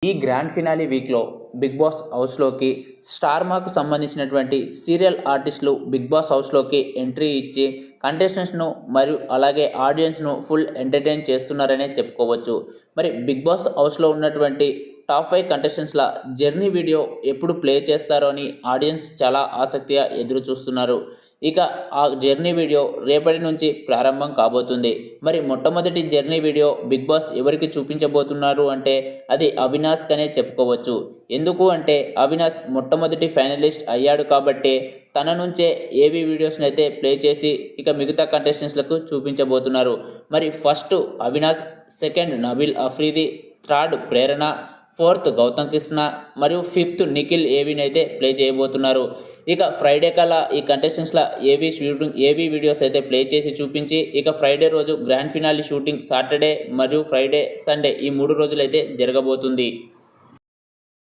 ఈ grand finale వీక్లో big boss హౌస్లోకి స్టార్ మాకు సంబంధించినటువంటి సీరియల్ ఆర్టిస్టులు బిగ్ బాస్ హౌస్లోకి ఎంట్రీ ఇచ్చి కంటెస్టెంట్స్ను మరియు అలాగే ఆడియన్స్ను ఫుల్ ఎంటర్టైన్ చేస్తున్నారనే చెప్పుకోవచ్చు. మరి బిగ్ బాస్ హౌస్లో ఉన్నటువంటి టాప్ 5 కంటెస్టెంట్స్ల జర్నీ వీడియో ఎప్పుడు ప్లే చేస్తారో అని ఆడియన్స్ చాలా ఆసక్తిగా ఎదురు చూస్తున్నారు. ఇక ఆ జర్నీ వీడియో రేపటి నుంచి ప్రారంభం కాబోతుంది. మరి మొట్టమొదటి జర్నీ వీడియో బిగ్ బాస్ ఎవరికి చూపించబోతున్నారు అంటే అది అవినాష్‌కనే చెప్పుకోవచ్చు. ఎందుకు అంటే అవినాష్ మొట్టమొదటి ఫైనలిస్ట్ అయ్యాడు కాబట్టే తన నుంచే ఏవీ వీడియోస్‌నైతే ప్లే చేసి ఇక మిగతా కంటెస్టెంట్స్‌లకు చూపించబోతున్నారు. మరి first Avinash, second Nabeel Afridi, third Prerana, fourth Gautam Krishna మరియు ఫిఫ్త్ నిఖిల్ ఏవీనైతే ప్లే చేయబోతున్నారు. ఇక ఫ్రైడే కల్లా ఈ కంటెస్టెంట్స్ల ఏవీ వీడియోస్ అయితే ప్లే చేసి చూపించి ఇక ఫ్రైడే రోజు గ్రాండ్ ఫినాలే షూటింగ్ సాటర్డే మరియు ఫ్రైడే, సండే ఈ 3 రోజులైతే జరగబోతుంది.